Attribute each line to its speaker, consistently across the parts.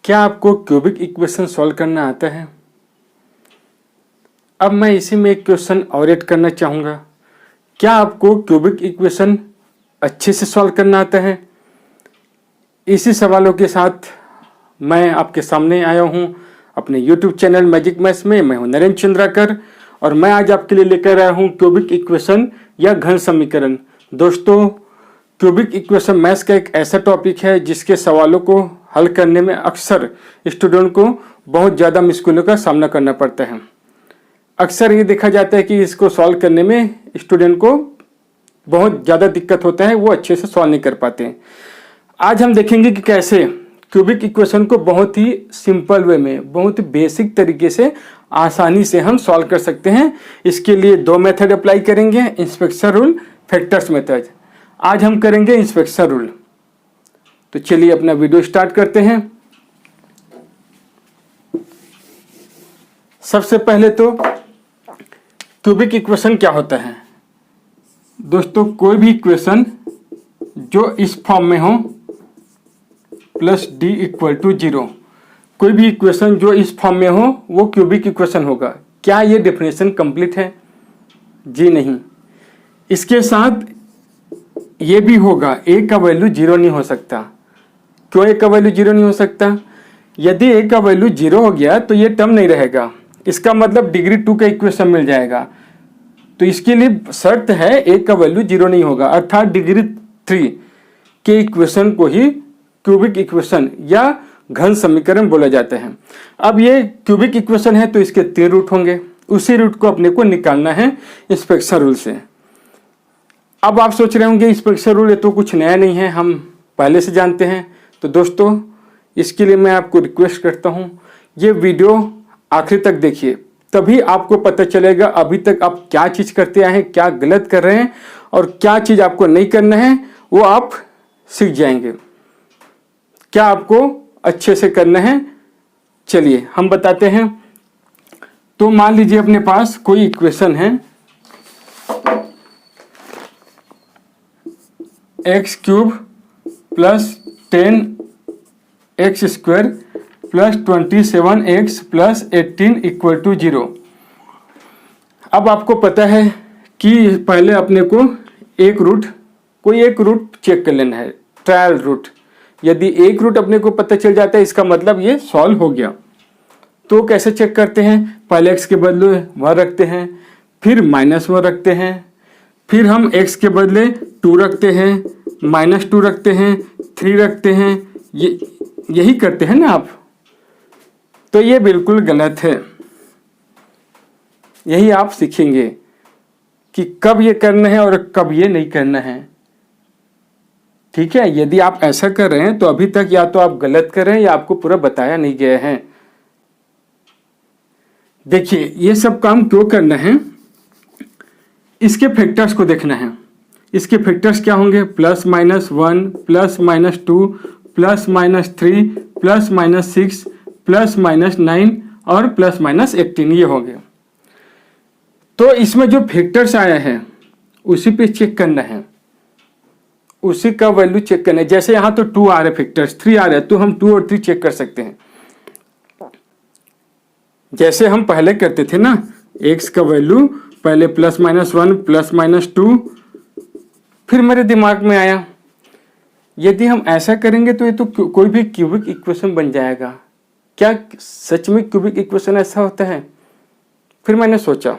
Speaker 1: क्या आपको cubic equation solve करना आता है? अब मैं इसी में एक क्वेश्चन और ऐड करना चाहूँगा। क्या आपको क्यूबिक इक्वेशन अच्छे से सॉल्व करना आता है? इसी सवालों के साथ मैं आपके सामने आया हूँ अपने YouTube चैनल मैजिक मैथ्स में। मैं हूँ नरेंद्र चंद्राकर और मैं आज आपके लिए लेकर आया हूँ क्यूबिक इक्वेशन या घन समीकरण। दोस्तों, क्यूबिक इक्वेशन मैथ्स का एक ऐसा टॉपिक है जिसके सवालों को हल करने में अक्सर स्टूडेंट को बहुत ज़्यादा मुश्किलों का सामना करना पड़ता है। अक्सर ये देखा जाता है कि इसको सॉल्व करने में स्टूडेंट को बहुत ज़्यादा दिक्कत होता है, वो अच्छे से सॉल्व नहीं कर पाते हैं। आज हम देखेंगे कि कैसे क्यूबिक इक्वेशन को बहुत ही सिंपल वे में, बहुत ही बेसिक तरीके से आसानी से हम सॉल्व कर सकते हैं। इसके लिए दो मेथड अप्लाई करेंगे, इंस्पेक्शन रूल, फैक्टर्स मेथड। आज हम करेंगे इंस्पेक्शन रूल। तो चलिए अपना वीडियो स्टार्ट करते हैं। सबसे पहले तो क्यूबिक इक्वेशन क्या होता है? दोस्तों, कोई भी इक्वेशन जो इस फॉर्म में हो प्लस डी इक्वल टू 0, कोई भी इक्वेशन जो इस फॉर्म में हो वो क्यूबिक इक्वेशन होगा। क्या ये डेफिनेशन कंप्लीट है? जी नहीं। इसके साथ ये भी होगा, ए का वैल्यू 0 नहीं हो सकता। क्यों ए का वैल्यू 0 नहीं हो सकता? यदि ए का वैल्यू 0 हो गया तो ये टर्म नहीं रहेगा, इसका मतलब डिग्री 2 का इक्वेशन मिल जाएगा। तो इसके लिए शर्त है ए का वैल्यू 0 नहीं होगा, अर्थात डिग्री 3 के इक्वेशन को ही क्यूबिक इक्वेशन या घन समीकरण बोला जाता है। अब ये क्यूबिक इक्वेशन है तो इसके 3 रूट होंगे, उसी रूट को अपने को निकालना है इंस्पेक्शन रूल से। अब आप सोच रहे होंगे इंस्पेक्शन रूल ये तो कुछ नया नहीं है, हम पहले से जानते हैं। तो दोस्तों, इसके लिए मैं आपको रिक्वेस्ट करता हूँ ये वीडियो आखिर तक देखिए, तभी आपको पता चलेगा अभी तक आप क्या चीज़ करते आए हैं, क्या गलत कर रहे हैं और क्या चीज़ आपको नहीं करना है, वो आप सीख जाएंगे। क्या आपको अच्छे से करना है, चलिए हम बताते हैं। तो मान लीजिए अपने पास कोई इक्वेशन है, X cube plus 10x square plus 27x plus 18 equal to 0। अब आपको पता है कि पहले अपने को कोई एक रूट चेक कर लेना है, ट्रायल रूट। यदि एक रूट अपने को पता चल जाता है इसका मतलब ये सॉल्व हो गया। तो कैसे चेक करते हैं? पहले x के बदले 1 रखते हैं, फिर -1 रखते हैं, फिर हम x के बदले 2 रखते हैं, -2 रखते हैं, 3 रखते हैं। यही करते हैं ना आप? तो ये बिल्कुल गलत है। यही आप सीखेंगे कि कब ये करना है और कब ये नहीं करना है। ठीक है? यदि आप ऐसा कर रहे हैं तो अभी तक या तो आप गलत कर रहे हैं या आपको पूरा बताया नहीं गया है। देखिए, ये सब काम क्यों करना है, इसके फैक्टर्स को देखना है। इसके फैक्टर्स क्या होंगे? +-1, +-2, +-3, +-6, +-9 और +-18 ये हो गए। तो इसमें जो फैक्टर्स आया है उसी पे चेक करना है, उसी का वैल्यू चेक करना है। जैसे यहाँ तो 2 आ रहे फैक्टर्स, 3 आ रहे हैं, तो हम 2 और 3 चेक कर सकते हैं। जैसे हम पहले करते थे ना, x का वैल्यू पहले +-1, +-2, फिर मेरे दिमाग में आया यदि हम ऐसा करेंगे तो ये तो कोई भी क्यूबिक इक्वेशन बन जाएगा। क्या सच में क्यूबिक इक्वेशन ऐसा होता है? फिर मैंने सोचा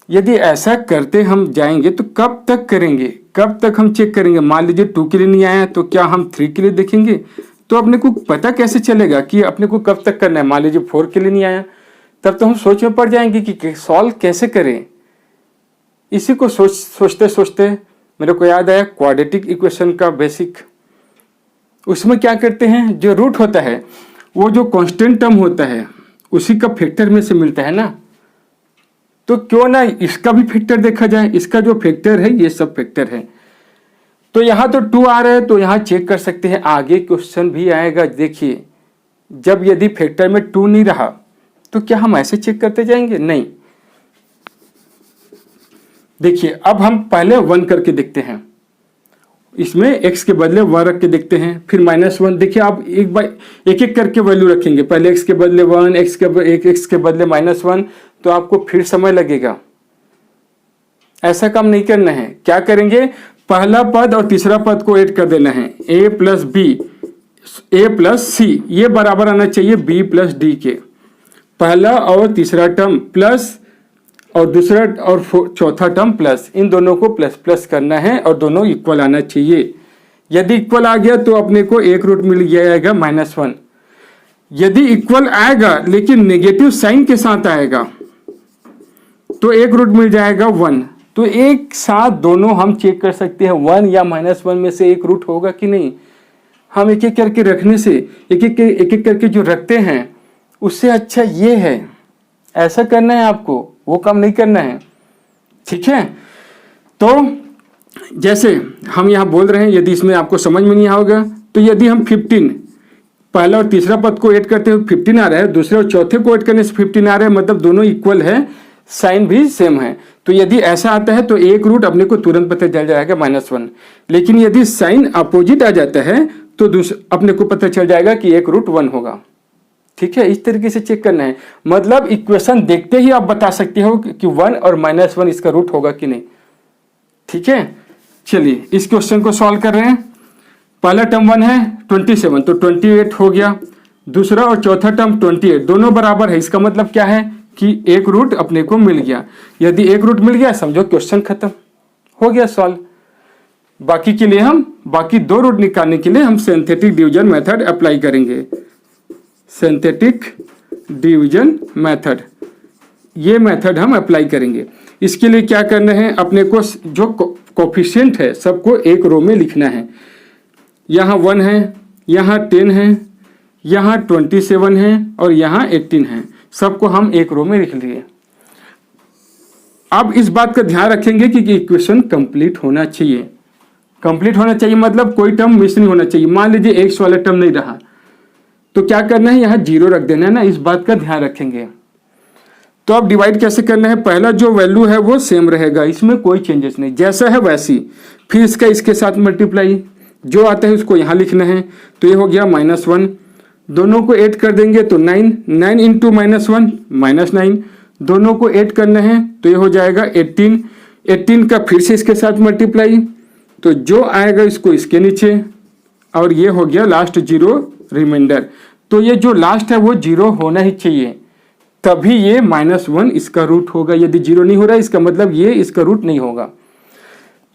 Speaker 1: यदि ऐसा करते हम जाएंगे तो कब तक करेंगे, कब तक हम चेक करेंगे? मान लीजिए 2 के लिए नहीं आया तो क्या हम 3 के लिए देखेंगे? तो अपने को पता कैसे चलेगा कि अपने को कब तक करना है? मान लीजिए 4 के लिए नहीं आया, तब तो हम सोच में पड़ जाएंगे कि सॉल्व कैसे करें। इसी को सोचते सोचते मेरे को याद आया क्वाड्रेटिक इक्वेशन का बेसिक। उसमें क्या करते हैं, जो रूट होता है वो जो कांस्टेंट टर्म होता है उसी का फैक्टर में से मिलता है ना, तो क्यों ना इसका भी फैक्टर देखा जाए। इसका जो फैक्टर है ये सब फैक्टर है। तो यहाँ तो 2 आ रहा है तो यहाँ चेक कर सकते हैं, आगे क्वेश्चन भी आएगा। देखिए, जब यदि फैक्टर में 2 नहीं रहा तो क्या हम ऐसे चेक करते जाएंगे? नहीं। देखिए, अब हम पहले 1 करके देखते हैं। इसमें x के बदले 1 रख के देखते हैं, फिर -1। देखिए आप एक एक करके वैल्यू रखेंगे, पहले x के बदले 1, x के बदले -1, तो आपको फिर समय लगेगा। ऐसा काम नहीं करना है। क्या करेंगे, पहला पद और तीसरा पद को ऐड कर देना है। a plus B, a plus C, ये बराबर आना चाहिए b प्लस डी के। पहला और तीसरा टर्म प्लस और दूसरा और चौथा टर्म प्लस, इन दोनों को प्लस प्लस करना है और दोनों इक्वल आना चाहिए। यदि इक्वल आ गया तो अपने को एक रूट मिल जाएगा -1। यदि इक्वल आएगा लेकिन नेगेटिव साइन के साथ आएगा तो एक रूट मिल जाएगा 1। तो एक साथ दोनों हम चेक कर सकते हैं 1 या -1 में से एक रूट होगा कि नहीं। हम एक एक करके रखने से, एक एक करके जो रखते हैं उससे अच्छा ये है, ऐसा करना है आपको, वो काम नहीं करना है। ठीक है, तो जैसे हम यहां बोल रहे हैं, यदि इसमें आपको समझ में नहीं आएगा तो यदि हम 15 पहला और तीसरा पद को ऐड करते हुए 15 आ रहा है, दूसरे और चौथे को ऐड करने से 15 आ रहा है, मतलब दोनों इक्वल है, साइन भी सेम है। तो यदि ऐसा आता है तो एक रूट अपने को तुरंत पता चल जाएगा -1। लेकिन यदि साइन अपोजिट आ जाता है तो अपने को पता चल जाएगा कि एक रूट 1 होगा। ठीक है, इस तरीके से चेक करना है। मतलब इक्वेशन देखते ही आप बता सकते हो कि 1 और -1 इसका रूट होगा कि नहीं। ठीक है, चलिए इस क्वेश्चन को सॉल्व कर रहे हैं। पहला टर्म 1 है 27, तो 28 हो गया। दूसरा और चौथा टर्म 28, दोनों बराबर है। इसका मतलब क्या है कि एक रूट अपने को मिल गया। यदि एक रूट मिल गया समझो क्वेश्चन खत्म हो गया, सॉल्व। बाकी के लिए बाकी 2 रूट निकालने के लिए हम सिंथेटिक डिवीजन मेथड अप्लाई करेंगे। सिंथेटिक डिवीजन मेथड, ये मेथड हम अप्लाई करेंगे। इसके लिए क्या करना है, अपने को जो कोफिशिएंट है सबको एक रो में लिखना है। यहाँ 1 है, यहाँ 10 है, यहाँ 27 है और यहाँ 18 है, सबको हम एक रो में लिख लिए। अब इस बात का ध्यान रखेंगे कि इक्वेशन कंप्लीट होना चाहिए। कंप्लीट होना चाहिए मतलब कोई टर्म मिस नहीं होना चाहिए। मान लीजिए x वाला टर्म नहीं रहा तो क्या करना है, यहाँ 0 रख देना है ना, इस बात का ध्यान रखेंगे। तो अब डिवाइड कैसे करना है, पहला जो वैल्यू है वो सेम रहेगा, इसमें कोई चेंजेस नहीं, जैसा है वैसी। फिर इसका इसके साथ मल्टीप्लाई, जो आता है उसको यहाँ लिखना है। तो ये हो गया -1, दोनों को ऐड कर देंगे तो 9, 9 इंटू -1 -9, दोनों को ऐड करना है तो ये हो जाएगा 18, 18 का फिर से इसके साथ मल्टीप्लाई, तो जो आएगा इसको इसके नीचे, और ये हो गया लास्ट 0 रिमाइंडर। तो ये जो लास्ट है वो 0 होना ही चाहिए, तभी ये -1 इसका रूट होगा। यदि 0 नहीं हो रहा है इसका मतलब ये इसका रूट नहीं होगा।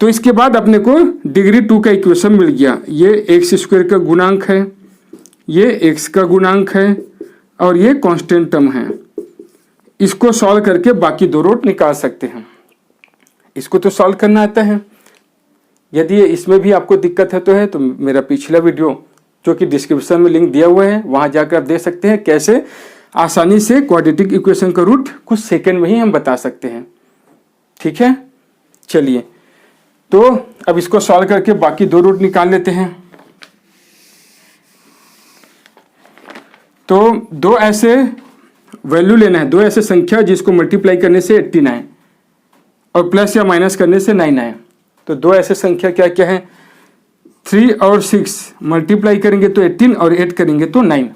Speaker 1: तो इसके बाद अपने को डिग्री 2 का इक्वेशन मिल गया। ये x² का गुणांक है, ये x का गुणांक है और ये कांस्टेंट टर्म है। इसको सॉल्व करके बाकी 2 रूट निकाल सकते हैं। इसको तो सॉल्व करना आता है। यदि इसमें भी आपको दिक्कत है तो मेरा पिछला वीडियो जो कि डिस्क्रिप्शन में लिंक दिया हुआ है वहां जाकर आप देख सकते हैं कैसे आसानी से क्वाड्रेटिक इक्वेशन का रूट कुछ सेकंड में ही हम बता सकते हैं। ठीक है, चलिए तो अब इसको सॉल्व करके बाकी 2 रूट निकाल लेते हैं। तो 2 ऐसे वैल्यू लेना है, 2 ऐसे संख्या जिसको मल्टीप्लाई करने से 18 आए और प्लस या माइनस करने से 9 आए। तो 2 ऐसे संख्या क्या क्या है, 3 और 6 मल्टीप्लाई करेंगे तो 18 और 8 करेंगे तो 9।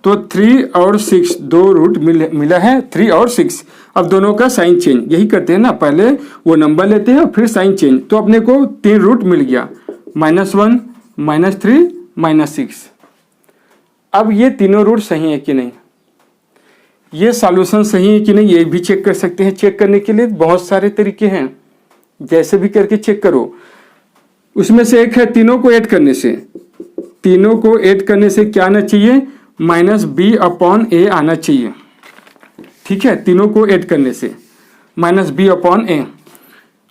Speaker 1: तो 3 और 6 2 रूट मिला है, 3 और 6। अब दोनों का साइन चेंज यही करते हैं ना, पहले वो नंबर लेते हैं और फिर साइन चेंज। तो अपने को 3 रूट मिल गया, -1 -3 -6। अब ये तीनों रूट सही है कि नहीं, ये सॉल्यूशन सही है कि नहीं, ये भी चेक कर सकते हैं। चेक करने के लिए बहुत सारे तरीके हैं, जैसे भी करके चेक करो। उसमें से एक है तीनों को ऐड करने से, तीनों को ऐड करने से क्या आना चाहिए, -b/a आना चाहिए। ठीक है, तीनों को ऐड करने से -b/a।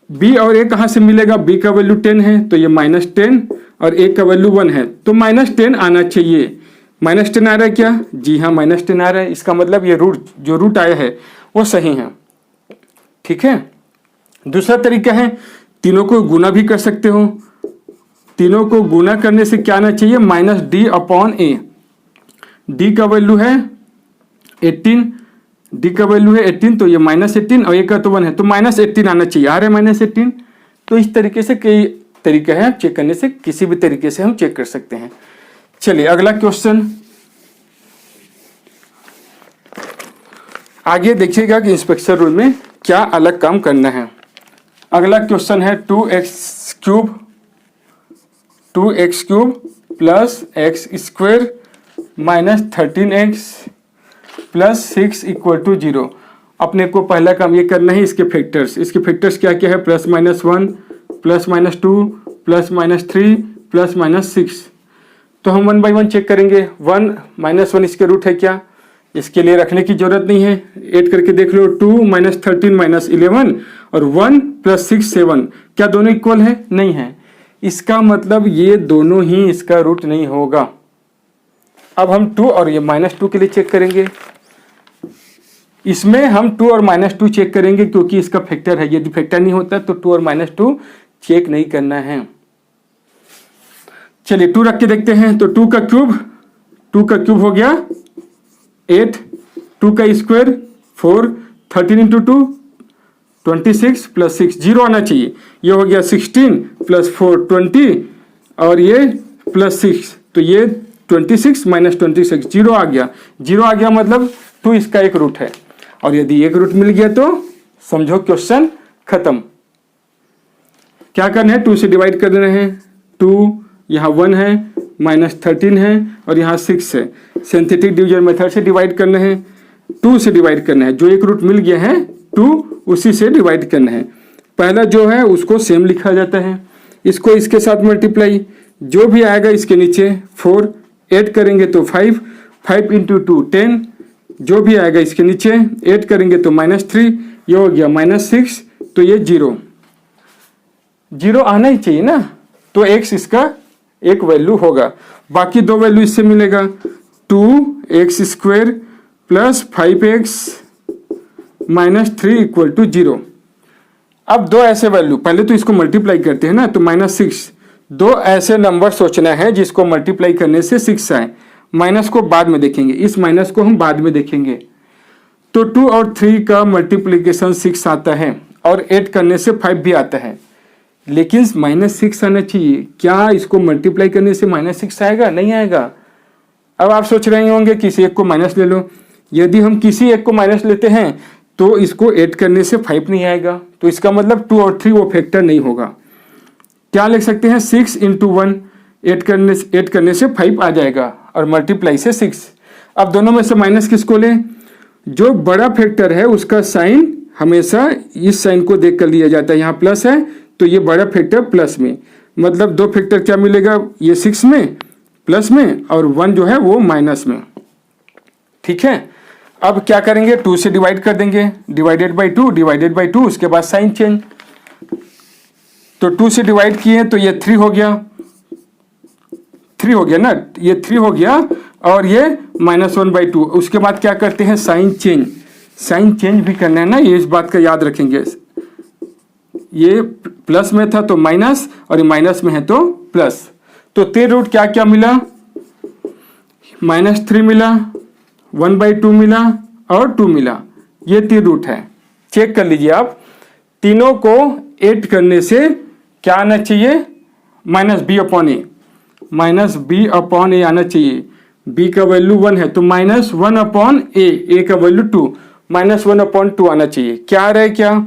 Speaker 1: b और a कहां से मिलेगा, b का वैल्यू 10 है तो ये -10 और a का वैल्यू 1 है तो -10 आना चाहिए। -10 आ रहा है क्या, जी हाँ -10 आ रहा है। इसका मतलब ये जो रूट आया है वो सही है। ठीक है, दूसरा तरीका है तीनों को गुना भी कर सकते हो। तीनों को गुना करने से क्या आना चाहिए, -d/a। d का वैल्यू है 18, d का वैल्यू है 18 तो ये -18 और a का तो 1 है तो -18 आना चाहिए। आ रहा है -18। तो इस तरीके से कई तरीका है चेक करने से, किसी भी तरीके से हम चेक कर सकते हैं। चलिए अगला क्वेश्चन आगे देखिएगा कि इंस्पेक्शन रूल में क्या अलग काम करना है। अगला क्वेश्चन है 2x cube plus X square minus 13x plus 6 equal to 0। अपने को पहला काम ये करना है, इसके फैक्टर्स क्या क्या है, plus minus 1 plus minus 2 plus minus 3 plus minus 6। तो हम 1 बाई 1 चेक करेंगे। 1 माइनस 1 इसके रूट है क्या, इसके लिए रखने की जरूरत नहीं है, ऐड करके देख लो। 2 माइनस 13 माइनस 11 और 1 प्लस 6 7, क्या दोनों इक्वल है, नहीं है। इसका मतलब ये दोनों ही इसका रूट नहीं होगा। अब हम 2 और ये माइनस 2 के लिए चेक करेंगे। इसमें हम 2 और माइनस 2 चेक करेंगे क्योंकि इसका फैक्टर है, यदि फैक्टर नहीं होता तो 2 और माइनस 2 चेक नहीं करना है। चलिए 2 रख के देखते हैं। तो 2 का क्यूब हो गया 8, 2 का स्क्वायर 4, 13 इंटू 2 26 प्लस 6 0 आना चाहिए। ये हो गया 16 प्लस 4 20 और ये प्लस 6, तो ये 26 माइनस 26 0 आ गया। 0 आ गया मतलब 2 इसका एक रूट है, और यदि एक रूट मिल गया तो समझो क्वेश्चन खत्म। क्या करना है, 2 से डिवाइड कर देना है। 2 यहाँ 1 है, माइनस 13 है और यहाँ 6 है। सिंथेटिक डिवीजन मेथड से डिवाइड करना है, 2 से डिवाइड करना है। जो एक रूट मिल गया है 2 उसी से डिवाइड करना है। पहला जो है उसको सेम लिखा जाता है, इसको इसके साथ मल्टीप्लाई, जो भी आएगा इसके नीचे 4 ऐड करेंगे तो 5, 5 इंटू 2 10, जो भी आएगा इसके नीचे ऐड करेंगे तो माइनस 3, ये हो गया माइनस 6, तो ये 0 आना ही चाहिए ना, तो x इसका एक वैल्यू होगा। बाकी 2 वैल्यू इससे मिलेगा, 2x square plus 5x minus 3 equal to 0। अब 2 ऐसे वैल्यू, पहले तो इसको मल्टीप्लाई करते हैं ना, तो माइनस 6। 2 ऐसे नंबर सोचना है जिसको मल्टीप्लाई करने से 6 आए। माइनस को बाद में देखेंगे, इस माइनस को हम बाद में देखेंगे। तो 2 और 3 का मल्टीप्लीकेशन 6 आता है और ऐड करने से 5 भी आता है, लेकिन माइनस 6 आना चाहिए। क्या इसको मल्टीप्लाई करने से माइनस 6 आएगा, नहीं आएगा। अब आप सोच रहे होंगे किसी एक को माइनस ले लो। यदि हम किसी एक को माइनस लेते हैं तो इसको ऐड करने से 5 नहीं आएगा, तो इसका मतलब 2 और 3 वो फैक्टर नहीं होगा। क्या लिख सकते हैं, 6 इंटू 1 ऐड करने से 5 आ जाएगा और मल्टीप्लाई से 6। अब दोनों में से माइनस किसको लें, जो बड़ा फैक्टर है उसका साइन हमेशा इस साइन को देख कर लिया जाता है। यहाँ प्लस है तो ये बड़ा फैक्टर प्लस में, मतलब 2 फैक्टर क्या मिलेगा, ये 6 में प्लस में और 1 जो है वो माइनस में। ठीक है, अब क्या करेंगे, 2 से डिवाइड कर देंगे, डिवाइडेड बाई 2, उसके बाद साइन चेंज। तो 2 से डिवाइड किए तो ये 3 हो गया, 3 हो गया ना, ये 3 हो गया और ये -1/2। उसके बाद क्या करते हैं, साइन चेंज भी करना है ना, ये इस बात का याद रखेंगे। ये प्लस में था तो माइनस और ये माइनस में है तो प्लस। तो 3 रूट क्या क्या मिला, -3 मिला, 1/2 मिला और 2 मिला, ये 3 रूट है। चेक कर लीजिए आप, तीनों को ऐड करने से क्या आना चाहिए, -b/a आना चाहिए। b का वैल्यू 1 है तो -1/a का वैल्यू 2, -1/2 आना चाहिए। क्या आ रहा है, क्या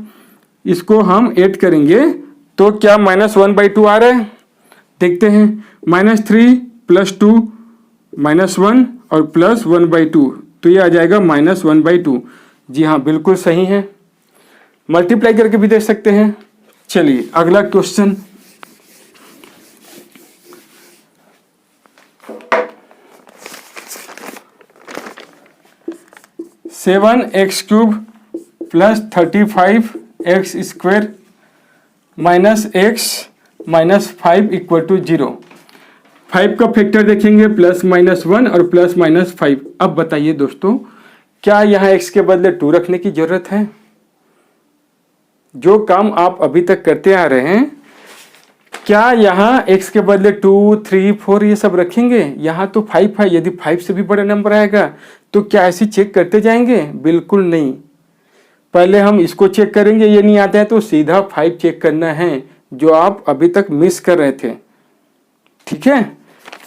Speaker 1: इसको हम ऐड करेंगे तो क्या -1/2 आ रहा है, देखते हैं। -3 + 2 -1 और +1/2, तो ये आ जाएगा -1/2। जी हाँ, बिल्कुल सही है, मल्टीप्लाई करके भी देख सकते हैं। चलिए अगला question, seven X cube plus 35x square minus x minus 5 equal to 0। 5 का फैक्टर देखेंगे, +-1 और +-5। अब बताइए दोस्तों, क्या यहाँ x के बदले 2 रखने की जरूरत है? जो काम आप अभी तक करते आ रहे हैं, क्या यहाँ x के बदले 2, 3, 4 ये सब रखेंगे? यहाँ तो 5 है, यदि 5 से भी बड़ा नंबर आएगा तो क्या ऐसे चेक करते जाएंगे? बिल्कुल नहीं। पहले हम इसको चेक करेंगे, ये नहीं आता है तो सीधा 5 चेक करना है। जो आप अभी तक मिस कर रहे थे। ठीक है,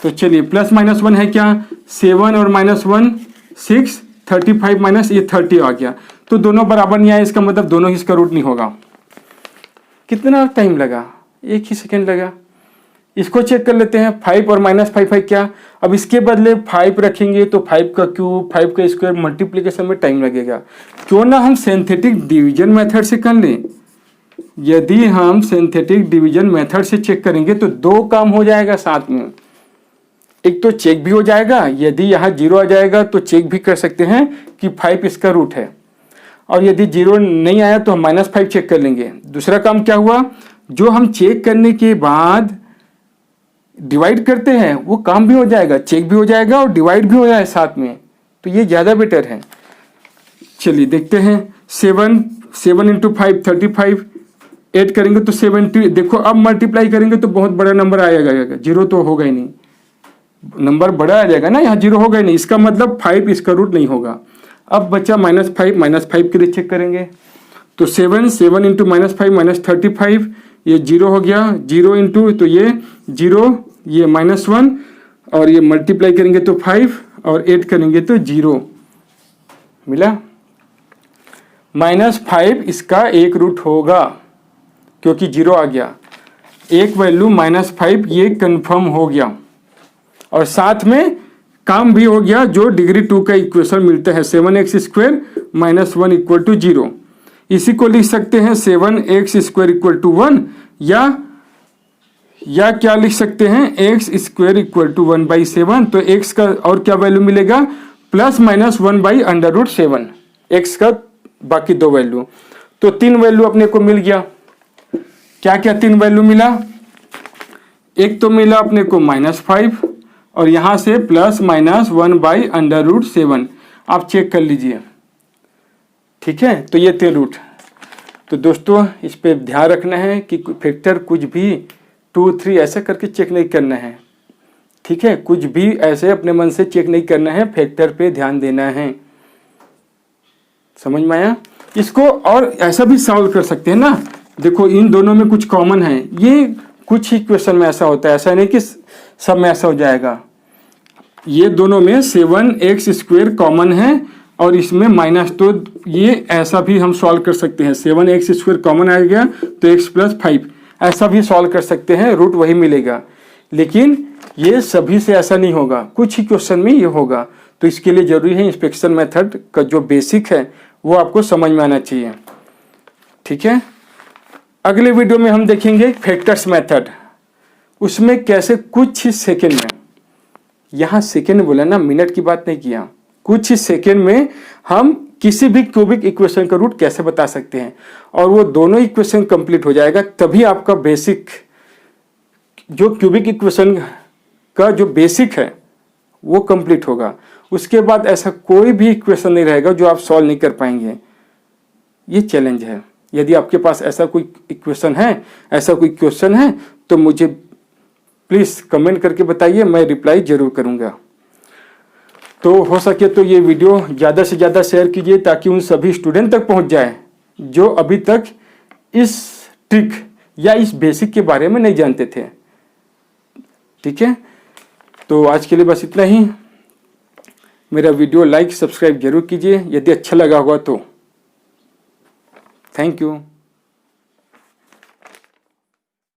Speaker 1: तो चलिए प्लस माइनस 1 है क्या, 7 और -1 6, 35 माइनस ये 30 आ गया। तो दोनों बराबर नहीं आए, इसका मतलब दोनों ही इसका रूट नहीं होगा। कितना टाइम लगा, 1 ही सेकेंड लगा। इसको चेक कर लेते हैं, 5 और -5 है क्या। अब इसके बदले 5 रखेंगे तो 5 का क्यूब 5 का स्क्वायर मल्टीप्लिकेशन में टाइम लगेगा। क्यों ना हम सिंथेटिक डिवीजन मेथड से कर लें। यदि हम सिंथेटिक डिवीजन मेथड से चेक करेंगे तो 2 काम हो जाएगा साथ में। एक तो चेक भी हो जाएगा, यदि यहाँ 0 आ जाएगा तो चेक भी कर सकते हैं कि 5 इसका रूट है, और यदि 0 नहीं आया तो हम -5 चेक कर लेंगे। दूसरा काम क्या हुआ, जो हम चेक करने के बाद डिवाइड करते हैं वो काम भी हो जाएगा, चेक भी हो जाएगा और डिवाइड भी हो जाएगा साथ में, तो ये ज़्यादा बेटर है। चलिए देखते हैं, 7 इंटू 5 35, ऐड करेंगे तो 70। देखो अब मल्टीप्लाई करेंगे तो बहुत बड़ा नंबर आएगा, 0 तो होगा ही नहीं, नंबर बड़ा आ जाएगा ना, यहाँ 0 होगा ही नहीं, इसका मतलब 5 इसका रूट नहीं होगा। अब बचा -5 के लिए चेक करेंगे तो 7 इंटू -5 -35, ये 0 हो गया, 0 इंटू तो ये 0, ये -1 और ये मल्टीप्लाई करेंगे तो 5 और ऐड करेंगे तो 0 मिला। -5 इसका एक रूट होगा क्योंकि 0 आ गया, एक वैल्यू -5 ये कंफर्म हो गया, और साथ में काम भी हो गया। जो डिग्री 2 का इक्वेशन मिलता है 7x² -1 = 0, इसी को लिख सकते हैं 7x² = 1, या क्या लिख सकते हैं x² = 1/7। तो x का और क्या वैल्यू मिलेगा, ±1/√7, x का बाकी 2 वैल्यू। तो 3 वैल्यू अपने को मिल गया। क्या क्या 3 वैल्यू मिला, एक तो मिला अपने को -5 और यहां से ±1/√7। आप चेक कर लीजिए। ठीक है, तो ये 3 रूट। तो दोस्तों इस पे ध्यान रखना है कि फैक्टर कुछ भी 2 3 ऐसा करके चेक नहीं करना है। ठीक है, कुछ भी ऐसे अपने मन से चेक नहीं करना है, फैक्टर पे ध्यान देना है। समझ में आया। इसको और ऐसा भी सॉल्व कर सकते हैं ना, देखो इन दोनों में कुछ कॉमन है, ये कुछ ही क्वेश्चन में ऐसा होता है, ऐसा नहीं कि सब में ऐसा हो जाएगा। ये दोनों में 7x² कॉमन है और इसमें माइनस, तो ये ऐसा भी हम सॉल्व कर सकते हैं। 7x² कॉमन आ गया तो x + 5 ऐसा भी सॉल्व कर सकते हैं, रूट वही मिलेगा। लेकिन ये सभी से ऐसा नहीं होगा, कुछ ही क्वेश्चन में ये होगा। तो इसके लिए जरूरी है इंस्पेक्शन मेथड का जो बेसिक है वो आपको समझ में आना चाहिए। ठीक है, अगले वीडियो में हम देखेंगे फैक्टर्स मेथड, उसमें कैसे कुछ ही सेकेंड में, यहाँ सेकेंड बोला ना, मिनट की बात नहीं किया, कुछ ही सेकेंड में हम किसी भी क्यूबिक इक्वेशन का रूट कैसे बता सकते हैं, और वो दोनों इक्वेशन कंप्लीट हो जाएगा तभी आपका बेसिक जो क्यूबिक इक्वेशन का जो बेसिक है वो कंप्लीट होगा। उसके बाद ऐसा कोई भी इक्वेशन नहीं रहेगा जो आप सॉल्व नहीं कर पाएंगे। ये चैलेंज है। यदि आपके पास ऐसा कोई इक्वेशन है, ऐसा कोई क्वेश्चन है, तो मुझे प्लीज़ कमेंट करके बताइए, मैं रिप्लाई जरूर करूँगा। तो हो सके तो ये वीडियो ज़्यादा से ज़्यादा शेयर कीजिए ताकि उन सभी स्टूडेंट तक पहुँच जाए जो अभी तक इस ट्रिक या इस बेसिक के बारे में नहीं जानते थे। ठीक है, तो आज के लिए बस इतना ही। मेरा वीडियो लाइक सब्सक्राइब जरूर कीजिए यदि अच्छा लगा होगा तो। Thank you.